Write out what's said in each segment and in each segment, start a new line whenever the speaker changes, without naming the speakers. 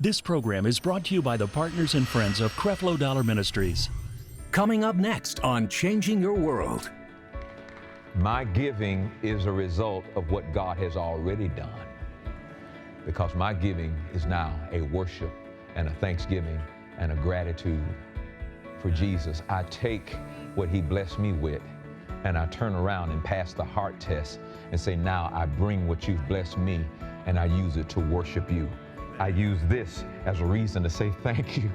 This program is brought to you by the partners and friends of Creflo Dollar Ministries.
Coming up next on Changing Your World.
My giving is a result of what God has already done, because my giving is now a worship and a thanksgiving and a gratitude for Jesus. I take what he blessed me with and I turn around and pass the heart test and say, now I bring what you've blessed me and I use it to worship you. I use this as a reason to say thank you.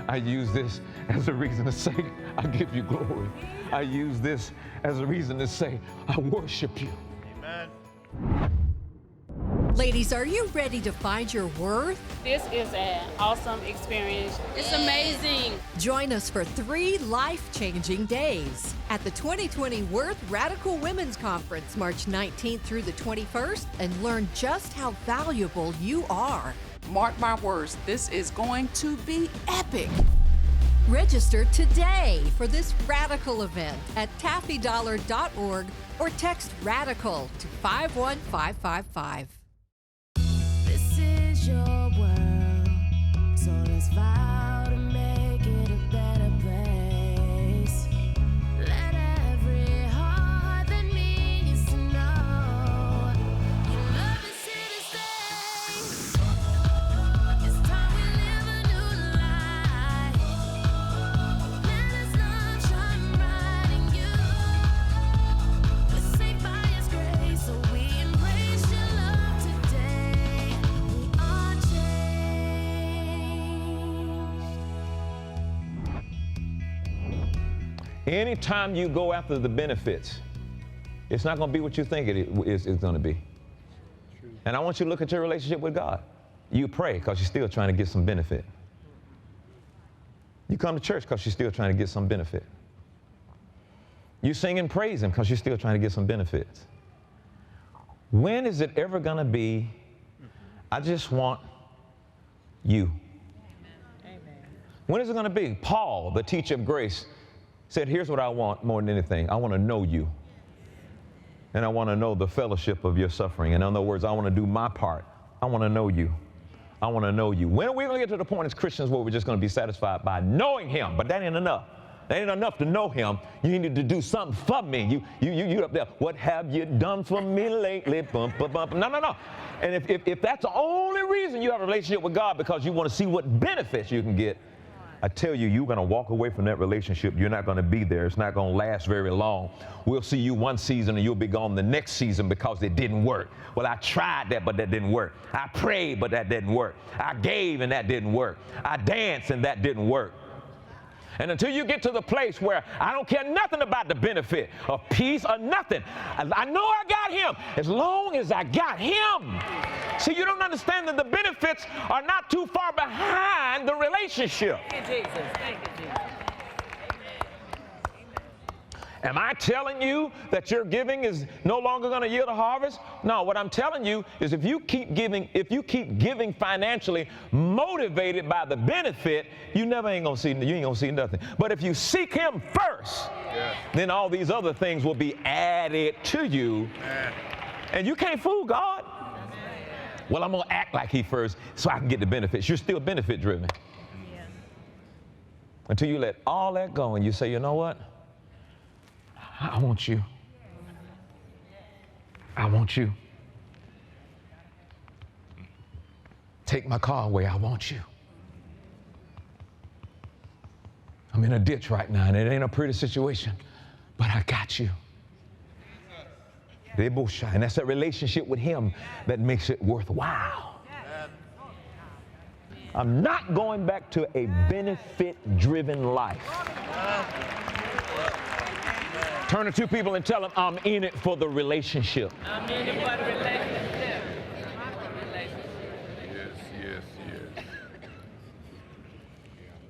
I use this as a reason to say, I give you glory. I use this as a reason to say, I worship you.
Amen.
Ladies, are you ready to find your worth?
This is an awesome experience.
It's amazing.
Join us for 3 life-changing days at the 2020 Worth Radical Women's Conference, March 19th through the 21st, and learn just how valuable you are.
Mark my words, this is going to be epic.
Register today for this radical event at taffydollar.org or text RADICAL to 51555.
This is your world, so let's vow to make it a better place. Let every heart that means to know your love is here to stay. It's time we live a new life. Let His love shine bright in you. We're saved by His grace, so we embrace your love today. We are changed.
Anytime you go after the benefits, it's not going to be what you think it's going to be. And I want you to look at your relationship with God. You pray because you're still trying to get some benefit. You come to church because you're still trying to get some benefit. You sing and praise Him because you're still trying to get some benefits. When is it ever going to be, I just want you? When is it going to be? Paul, the teacher of grace, said, here's what I want more than anything. I want to know you. And I want to know the fellowship of your suffering. In other words, I want to do my part. I want to know you. I want to know you. When are we going to get to the point as Christians where we're just going to be satisfied by knowing Him? But that ain't enough. That ain't enough to know Him. You need to do something for me. You up there. What have you done for me lately? Bump, bump, bump. No. And if that's the only reason you have a relationship with God, because you want to see what benefits you can get, I tell you, you're going to walk away from that relationship. You're not going to be there. It's not going to last very long. We'll see you one season and you'll be gone the next season because it didn't work. Well, I tried that, but that didn't work. I prayed, but that didn't work. I gave, and that didn't work. I danced, and that didn't work. And until you get to the place where I don't care nothing about the benefit of peace or nothing, I know I got Him as long as I got Him. See, you don't understand that the benefits are not too far behind the relationship.
Thank you, Jesus. Thank you, Jesus.
Am I telling you that your giving is no longer going to yield a harvest? No, what I'm telling you is if you keep giving financially motivated by the benefit, you ain't gonna see nothing. But if you seek Him first, then all these other things will be added to you. And you can't fool God. Well, I'm gonna act like He first so I can get the benefits. You're still benefit driven. Until you let all that go and you say, you know what? I want you. I want you. Take my car away. I want you. I'm in a ditch right now, and it ain't a pretty situation, but I got you. And that's that relationship with Him that makes it worthwhile. I'm not going back to a benefit-driven life. Turn to 2 people and tell them, I'm in it for the relationship.
I'm in it for the relationship.
Yes.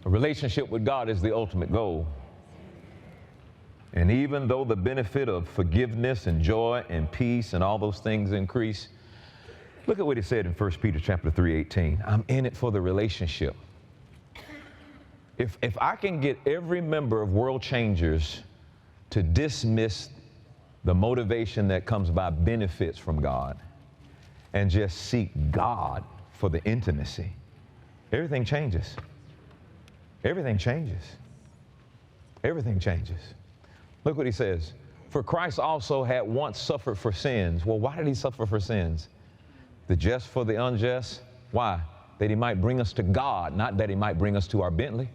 A relationship with God is the ultimate goal. And even though the benefit of forgiveness and joy and peace and all those things increase, look at what He said in 1 Peter chapter 3:18. I'm in it for the relationship. If I can get every member of World Changers to dismiss the motivation that comes by benefits from God and just seek God for the intimacy, everything changes. Everything changes. Everything changes. Look what he says. For Christ also had once suffered for sins. Well, why did he suffer for sins? The just for the unjust. Why? That he might bring us to God, not that he might bring us to our Bentley.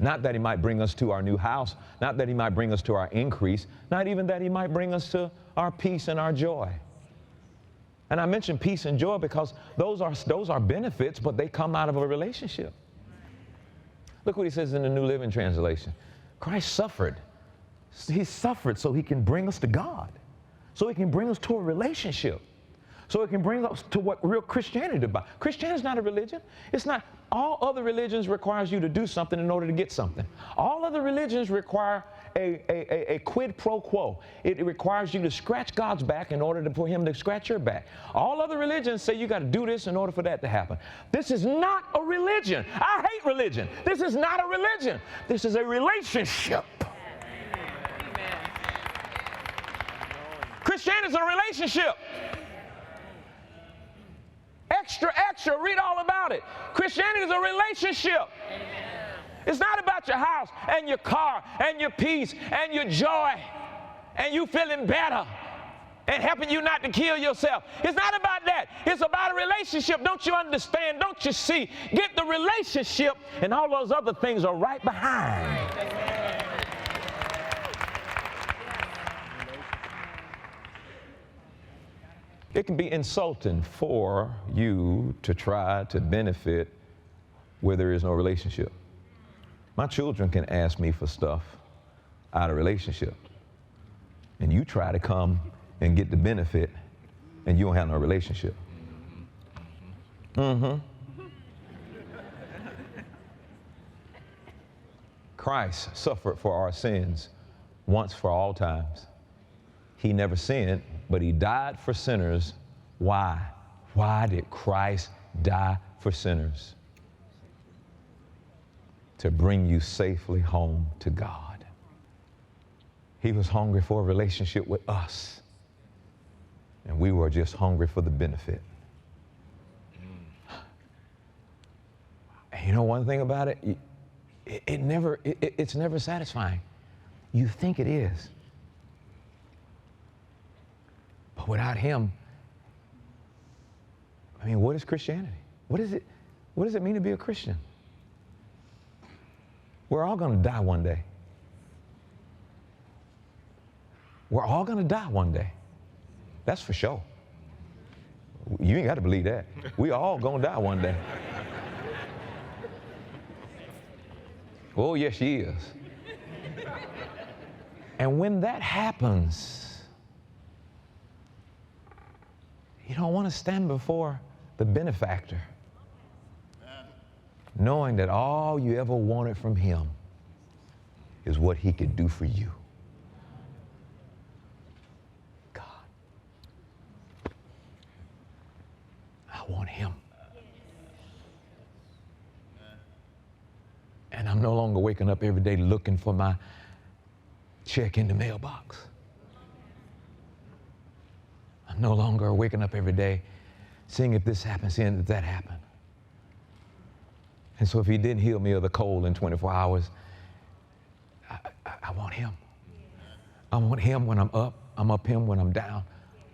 Not that he might bring us to our new house. Not that he might bring us to our increase. Not even that he might bring us to our peace and our joy. And I mention peace and joy because those are benefits, but they come out of a relationship. Look what he says in the New Living Translation. Christ suffered. He suffered so he can bring us to God, so he can bring us to a relationship, so it can bring us to what real Christianity is about. Christianity is not a religion. It's not. All other religions requires you to do something in order to get something. All other religions require a quid pro quo. It requires you to scratch God's back in order for him to scratch your back. All other religions say you got to do this in order for that to happen. This is not a religion. I hate religion. This is not a religion. This is a relationship. Christianity is a relationship. Extra, extra, read all about it. Christianity is a relationship. It's not about your house and your car and your peace and your joy and you feeling better and helping you not to kill yourself. It's not about that. It's about a relationship. Don't you understand? Don't you see? Get the relationship and all those other things are right behind. It can be insulting for you to try to benefit where there is no relationship. My children can ask me for stuff out of relationship, and you try to come and get the benefit, and you don't have no relationship. Christ suffered for our sins once for all times. He never sinned, but he died for sinners. Why? Why did Christ die for sinners? To bring you safely home to God. He was hungry for a relationship with us, and we were just hungry for the benefit. And you know one thing about it? It's never satisfying. You think it is. But without him, I mean, what is Christianity? What does it mean to be a Christian? We're all going to die one day. We're all going to die one day. That's for sure. You ain't got to believe that. We all going to die one day. Oh, yes, she is. And when that happens, you don't want to stand before the benefactor, knowing that all you ever wanted from him is what he could do for you. God, I want him. And I'm no longer waking up every day looking for my check in the mailbox. I'm no longer waking up every day seeing if this happens, seeing if that happened. And so if he didn't heal me of the cold in 24 hours, I want him. I want him when I'm up. I'm up him when I'm down.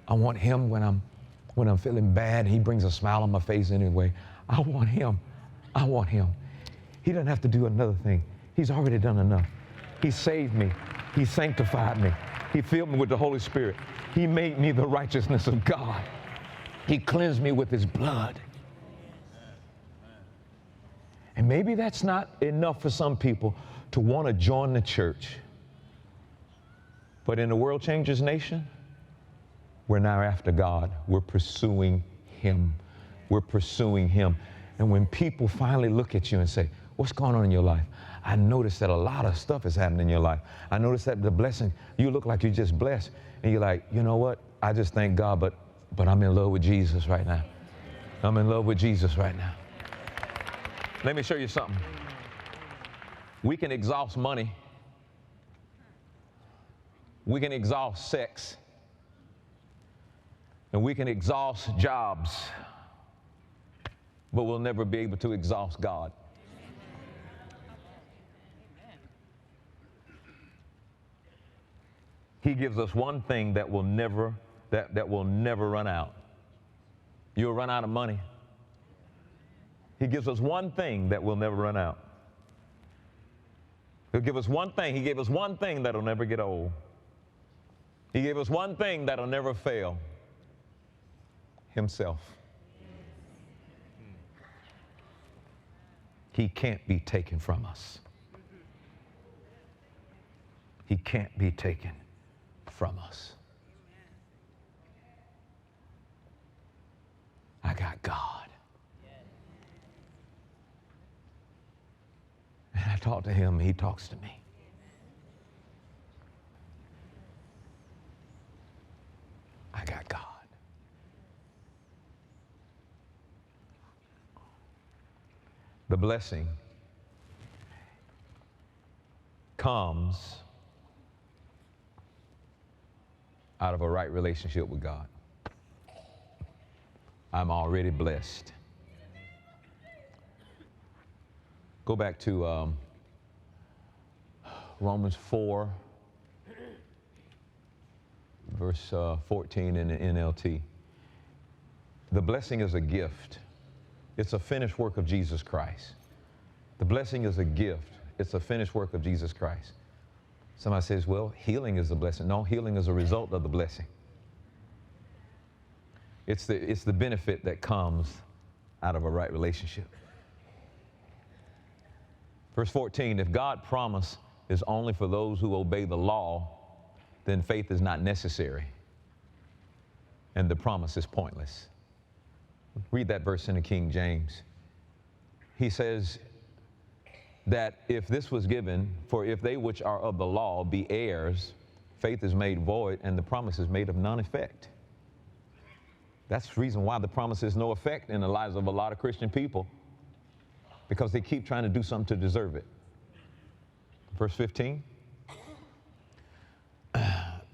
I want him when I'm feeling bad. He brings a smile on my face anyway. I want him. I want him. He doesn't have to do another thing. He's already done enough. He saved me. He sanctified me. He filled me with the Holy Spirit. He made me the righteousness of God. He cleansed me with his blood. And maybe that's not enough for some people to want to join the church. But in the World Changers Nation, we're now after God. We're pursuing him. We're pursuing him. And when people finally look at you and say, what's going on in your life? I noticed that a lot of stuff is happening in your life. I noticed that the blessing, you look like you're just blessed. And you're like, you know what? I just thank God, but I'm in love with Jesus right now. I'm in love with Jesus right now. Let me show you something. We can exhaust money. We can exhaust sex. And we can exhaust jobs. but we'll never be able to exhaust God. He gives us one thing that will never run out. You'll run out of money. He gives us one thing that will never run out. He'll give us one thing. He gave us one thing that'll never get old. He gave us one thing that'll never fail. Himself. He can't be taken from us. He can't be taken from us. I got God. And I talk to him, he talks to me. I got God. The blessing comes out of a right relationship with God. I'm already blessed. Go back to Romans 4, verse 14 in the NLT. The blessing is a gift. It's a finished work of Jesus Christ. The blessing is a gift. It's a finished work of Jesus Christ. Somebody says, well, healing is a blessing. No, healing is a result of the blessing. It's the benefit that comes out of a right relationship. Verse 14, if God promise is only for those who obey the law, then faith is not necessary, and the promise is pointless. Read that verse in the King James. He says that if this was given, for if they which are of the law be heirs, faith is made void, and the promise is made of none effect. That's the reason why the promise is no effect in the lives of a lot of Christian people, because they keep trying to do something to deserve it. Verse 15,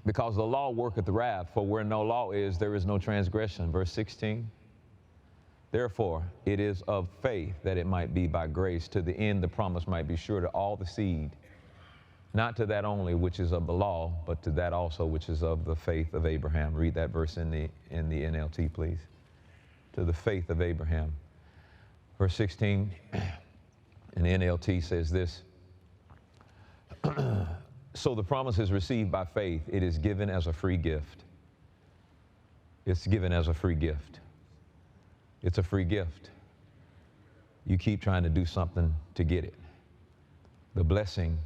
because the law worketh wrath, for where no law is, there is no transgression. Verse 16, therefore it is of faith that it might be by grace, to the end the promise might be sure to all the seed, not to that only which is of the law, but to that also which is of the faith of Abraham. Read that verse in the NLT, please. To the faith of Abraham. Verse 16 in the NLT says this, so the promise is received by faith. It is given as a free gift. It's given as a free gift. It's a free gift. You keep trying to do something to get it. The blessing,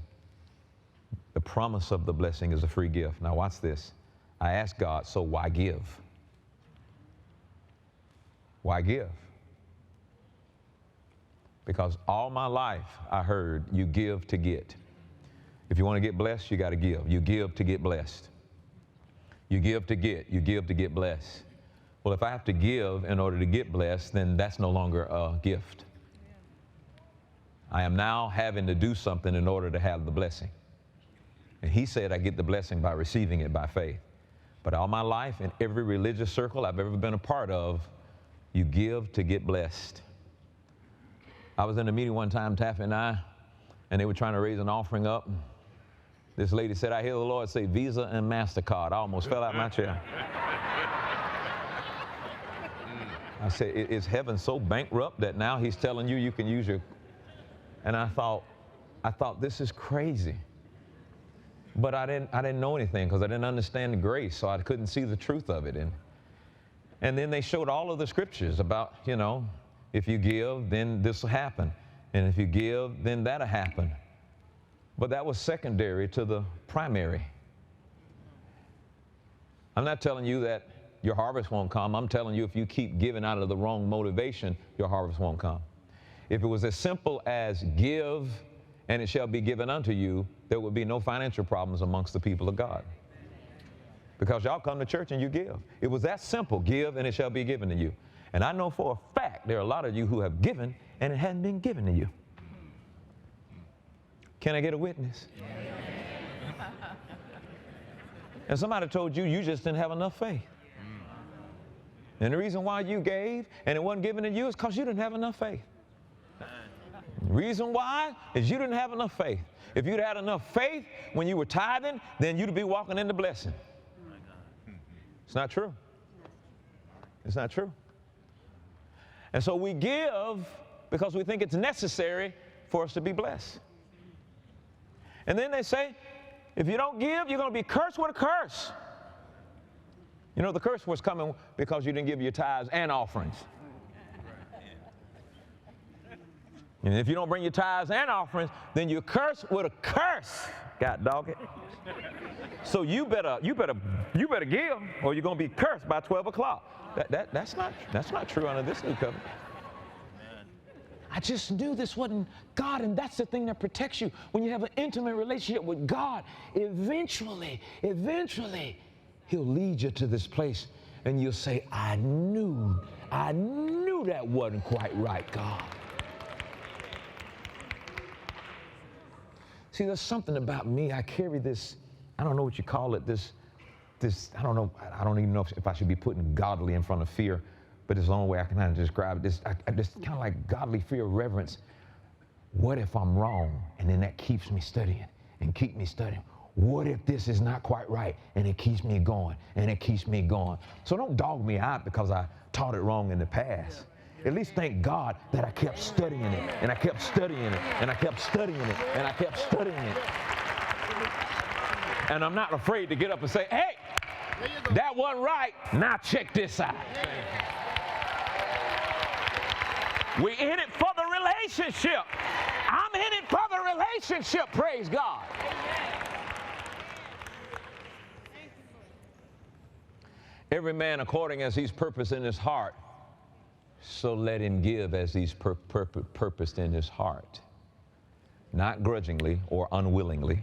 the promise of the blessing is a free gift. Now watch this. I asked God, so why give? Why give? Because all my life I heard you give to get. If you want to get blessed, you got to give. You give to get blessed. You give to get. You give to get blessed. Well, if I have to give in order to get blessed, then that's no longer a gift. I am now having to do something in order to have the blessing. And he said I get the blessing by receiving it by faith. But all my life, in every religious circle I've ever been a part of, you give to get blessed. I was in a meeting one time, Taffy and I, and they were trying to raise an offering up. This lady said, I hear the Lord say Visa and MasterCard. I almost fell out my chair. I said, is heaven so bankrupt that now he's telling you can use your... And I thought, this is crazy. But I didn't know anything because I didn't understand the grace, so I couldn't see the truth of it. And then they showed all of the scriptures about, if you give, then this will happen. And if you give, then that'll happen. But that was secondary to the primary. I'm not telling you that your harvest won't come. I'm telling you if you keep giving out of the wrong motivation, your harvest won't come. If it was as simple as give and it shall be given unto you, there would be no financial problems amongst the people of God. Because y'all come to church and you give. It was that simple, give and it shall be given to you. And I know for a fact there are a lot of you who have given and it hadn't been given to you. Can I get a witness? And somebody told you just didn't have enough faith. And the reason why you gave and it wasn't given to you is because you didn't have enough faith. The reason why is you didn't have enough faith. If you'd had enough faith when you were tithing, then you'd be walking in the blessing. It's not true. It's not true. And so we give because we think it's necessary for us to be blessed. And then they say, if you don't give, you're going to be cursed with a curse. You know, the curse was coming because you didn't give your tithes and offerings. And if you don't bring your tithes and offerings, then you're cursed with a curse. God dog it. So you better give, or you're going to be cursed by 12 o'clock. That's not true under this new covenant. I just knew this wasn't God, and that's the thing that protects you. When you have an intimate relationship with God, eventually, He'll lead you to this place, and you'll say, I knew that wasn't quite right, God. See, there's something about me. I carry this, I don't know what you call it, this, I don't know, I don't even know if I should be putting godly in front of fear, but it's the only way I can kind of describe it. I just kind of like godly fear, reverence. What if I'm wrong? And then that keeps me studying and keep me studying. What if this is not quite right? And it keeps me going, and it keeps me going. So don't dog me out because I taught it wrong in the past. At least thank God that I kept studying it, and I kept studying it, and I kept studying it, and I kept studying it. And I'm not afraid to get up and say, hey, that wasn't right. Now check this out. We're in it for the relationship. I'm in it for the relationship, praise God. Every man according as he's purposed in his heart, so let him give as he's purposed in his heart. Not grudgingly or unwillingly.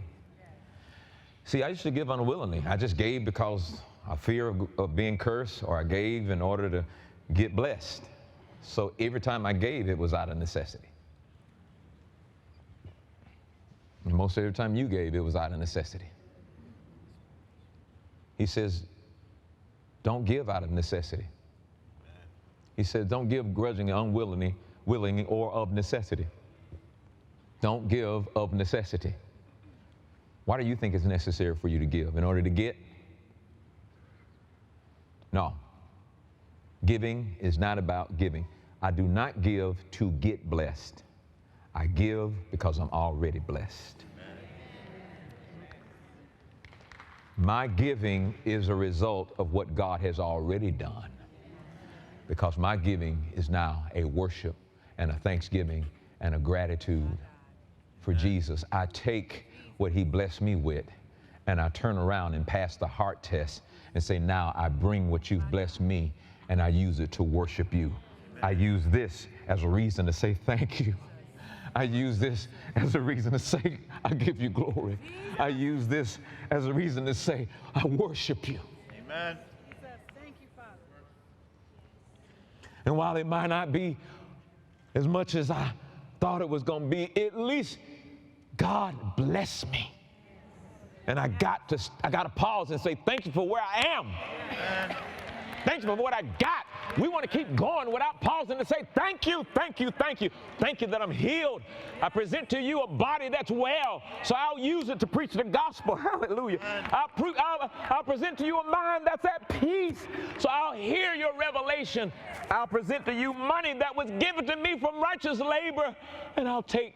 See, I used to give unwillingly. I just gave because of fear of being cursed, or I gave in order to get blessed. So every time I gave, it was out of necessity. And most every time you gave, it was out of necessity. He says, don't give out of necessity. He said, don't give grudgingly, unwillingly, willing, or of necessity. Don't give of necessity. Why do you think it's necessary for you to give? In order to get? No. Giving is not about giving. I do not give to get blessed. I give because I'm already blessed. My giving is a result of what God has already done, because my giving is now a worship and a thanksgiving and a gratitude for Jesus. I take what He blessed me with and I turn around and pass the heart test and say, now I bring what you've blessed me and I use it to worship you. I use this as a reason to say thank you. I use this as a reason to say, I give you glory. I use this as a reason to say, I worship you.
Amen.
Thank you, Father.
And while it might not be as much as I thought it was going to be, at least God bless me. And I got to pause and say, thank you for where I am.
Amen.
Thank you for what I got. We want to keep going without pausing to say, thank you, thank you, thank you. Thank you that I'm healed. I present to you a body that's well, so I'll use it to preach the gospel. Hallelujah. I'll present to you a mind that's at peace, so I'll hear your revelation. I'll present to you money that was given to me from righteous labor, and I'll take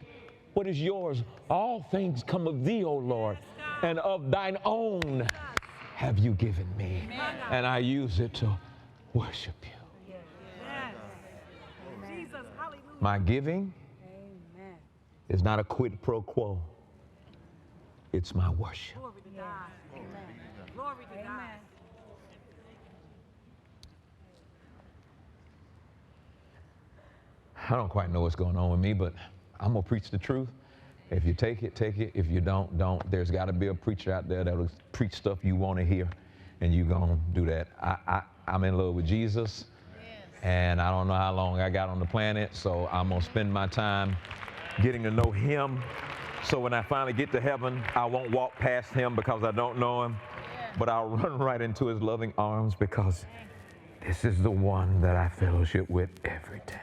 what is yours. All things come of thee, O Lord, and of thine own have you given me, and I use it to worship you. My giving is not a quid pro quo. It's my worship.
Glory to God. Amen. Glory to God.
I don't quite know what's going on with me, but I'm going to preach the truth. If you take it, take it. If you don't, don't. There's got to be a preacher out there that'll preach stuff you want to hear, and you're going to do that. I'm in love with Jesus, and I don't know how long I got on the planet, so I'm going to spend my time getting to know Him. So when I finally get to heaven, I won't walk past Him because I don't know Him, but I'll run right into His loving arms because This is the one that I fellowship with every day.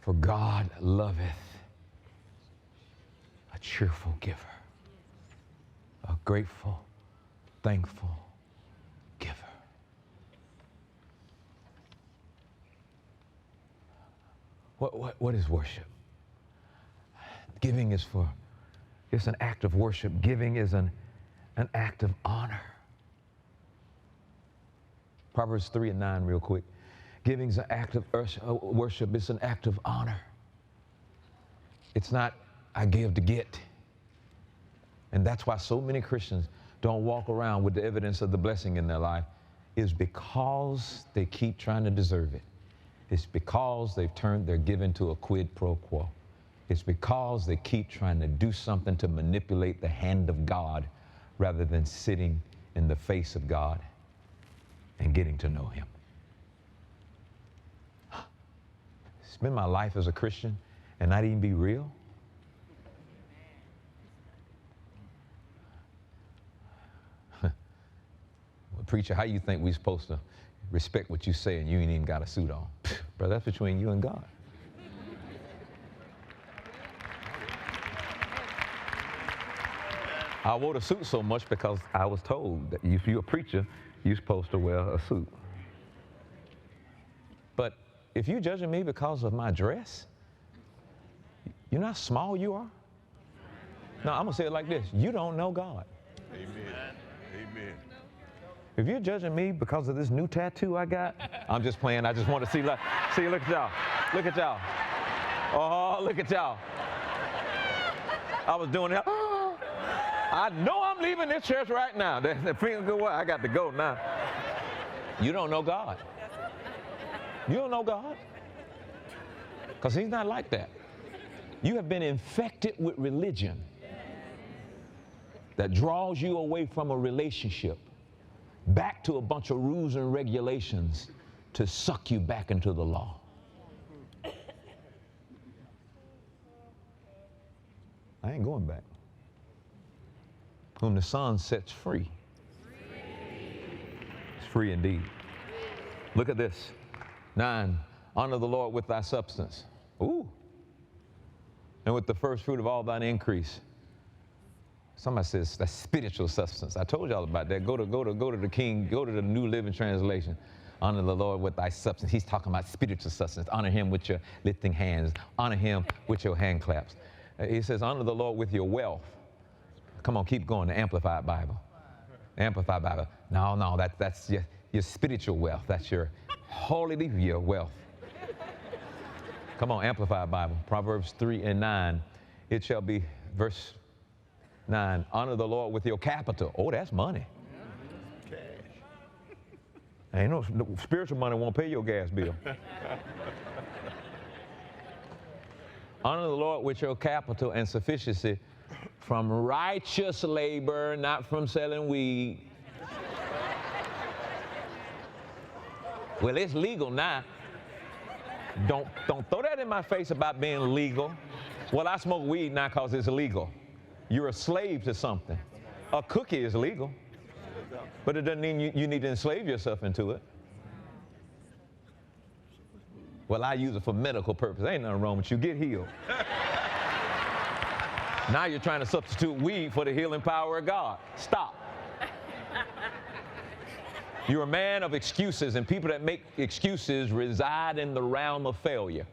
For God loveth a cheerful giver, a grateful, thankful giver. What is worship? Giving is it's an act of worship. Giving is an act of honor. Proverbs 3:9 real quick. Giving is an act of worship. It's an act of honor. It's not, I give to get. And that's why so many Christians don't walk around with the evidence of the blessing in their life, is because they keep trying to deserve it. It's because they've turned their giving to a quid pro quo. It's because they keep trying to do something to manipulate the hand of God rather than sitting in the face of God and getting to know Him. Spend my life as a Christian and not even be real? Well, preacher, how you think we're supposed to respect what you say and you ain't even got a suit on? Brother, that's between you and God. I wore the suit so much because I was told that if you're a preacher, you're supposed to wear a suit. But if you're judging me because of my dress, you know how small you are? No, I'm going to say it like this. You don't know God.
Amen. Amen.
If you're judging me because of this new tattoo I got, I'm just playing. I just want to see, look at y'all. Look at y'all. Oh, look at y'all. I was doing that. I know I'm leaving this church right now. The finger go away. I got to go now. You don't know God. You don't know God. Because He's not like that. You have been infected with religion that draws you away from a relationship, back to a bunch of rules and regulations to suck you back into the law. I ain't going back. Whom the Son sets free. It's free indeed. Look at this. 9, honor the Lord with thy substance. Ooh. And with the first fruit of all thine increase. Somebody says that's spiritual substance. I told y'all about that. Go to the King, go to the New Living Translation. Honor the Lord with thy substance. He's talking about spiritual substance. Honor Him with your lifting hands. Honor Him with your hand claps. He says, honor the Lord with your wealth. Come on, keep going. The Amplified Bible. Amplified Bible. No, that's your spiritual wealth. That's your holy, your wealth. Come on, Amplified Bible. Proverbs 3:9. It shall be, verse 9, honor the Lord with your capital. Oh, that's money. Cash. Ain't no spiritual money won't pay your gas bill. Honor the Lord with your capital and sufficiency from righteous labor, not from selling weed. Well, it's legal now. Don't throw that in my face about being legal. Well, I smoke weed now because it's illegal. You're a slave to something. A cookie is legal, but it doesn't mean you need to enslave yourself into it. Well, I use it for medical purposes. Ain't nothing wrong with you. Get healed. Now you're trying to substitute weed for the healing power of God. Stop. You're a man of excuses, and people that make excuses reside in the realm of failure.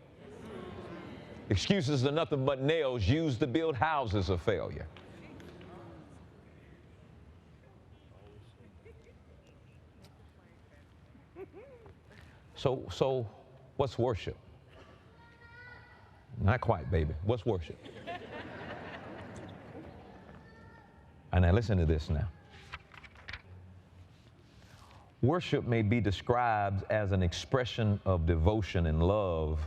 Excuses are nothing but nails used to build houses of failure. So what's worship? Not quite, baby. What's worship? And now listen to this now. Worship may be described as an expression of devotion and love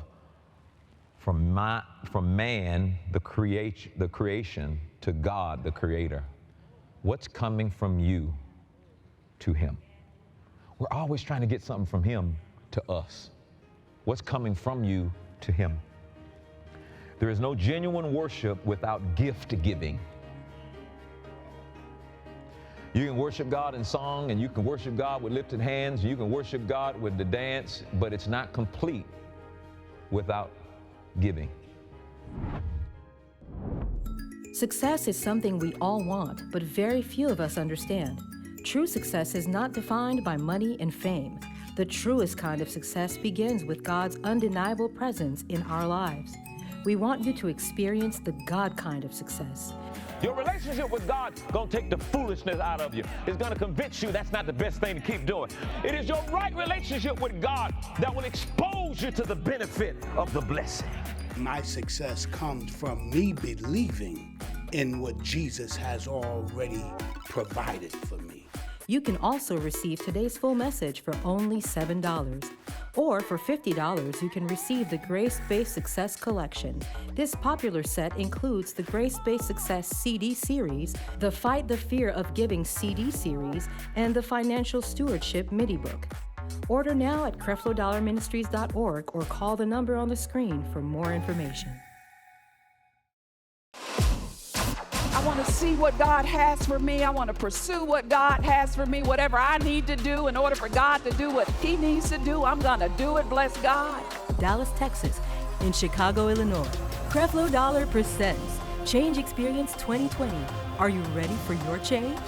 from man, the creation, to God, the Creator. What's coming from you to Him? We're always trying to get something from Him to us. what's coming from you to Him. There is no genuine worship without gift giving. You can worship God in song, and you can worship God with lifted hands, you can worship God with the dance, but it's not complete without giving.
Success is something we all want, but very few of us understand. True success is not defined by money and fame. The truest kind of success begins with God's undeniable presence in our lives. We want you to experience the God kind of success.
Your relationship with God's going to take the foolishness out of you. It's going to convince you that's not the best thing to keep doing. It is your right relationship with God that will expose you to the benefit of the blessing.
My success comes from me believing in what Jesus has already provided for me.
You can also receive today's full message for only $7. Or for $50, you can receive the Grace-Based Success Collection. This popular set includes the Grace-Based Success CD series, the Fight the Fear of Giving CD series, and the Financial Stewardship MIDI book. Order now at CrefloDollarMinistries.org or call the number on the screen for more information.
I want to see what God has for me. I want to pursue what God has for me. Whatever I need to do in order for God to do what He needs to do, I'm going to do it. Bless God.
Dallas, Texas, in Chicago, Illinois. Creflo Dollar presents Change Experience 2020. Are you ready for your change?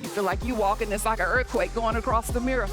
You feel like you walking, it's like an earthquake going across the mirror.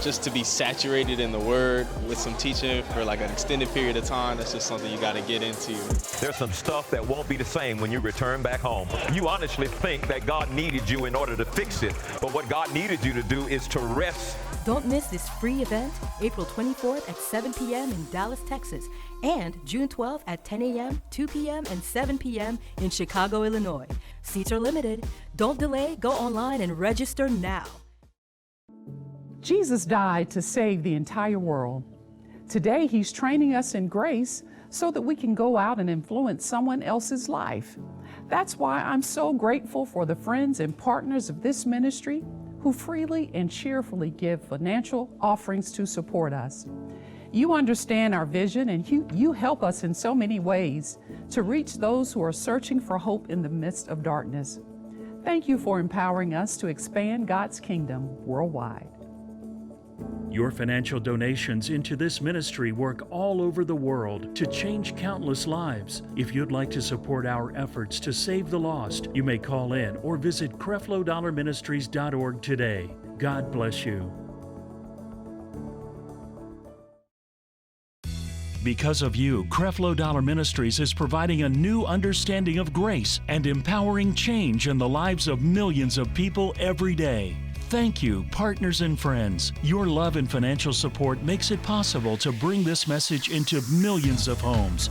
Just to be saturated in the Word with some teaching for like an extended period of time, that's just something you got to get into.
There's some stuff that won't be the same when you return back home. You honestly think that God needed you in order to fix it, but what God needed you to do is to rest.
Don't miss this free event, April 24th at 7 p.m. in Dallas, Texas, and June 12th at 10 a.m., 2 p.m., and 7 p.m. in Chicago, Illinois. Seats are limited. Don't delay. Go online and register now.
Jesus died to save the entire world. Today, He's training us in grace so that we can go out and influence someone else's life. That's why I'm so grateful for the friends and partners of this ministry who freely and cheerfully give financial offerings to support us. You understand our vision, and you help us in so many ways to reach those who are searching for hope in the midst of darkness. Thank you for empowering us to expand God's kingdom worldwide.
Your financial donations into this ministry work all over the world to change countless lives. If you'd like to support our efforts to save the lost, you may call in or visit CrefloDollarMinistries.org today. God bless you. Because of you, Creflo Dollar Ministries is providing a new understanding of grace and empowering change in the lives of millions of people every day. Thank you, partners and friends. Your love and financial support makes it possible to bring this message into millions of homes.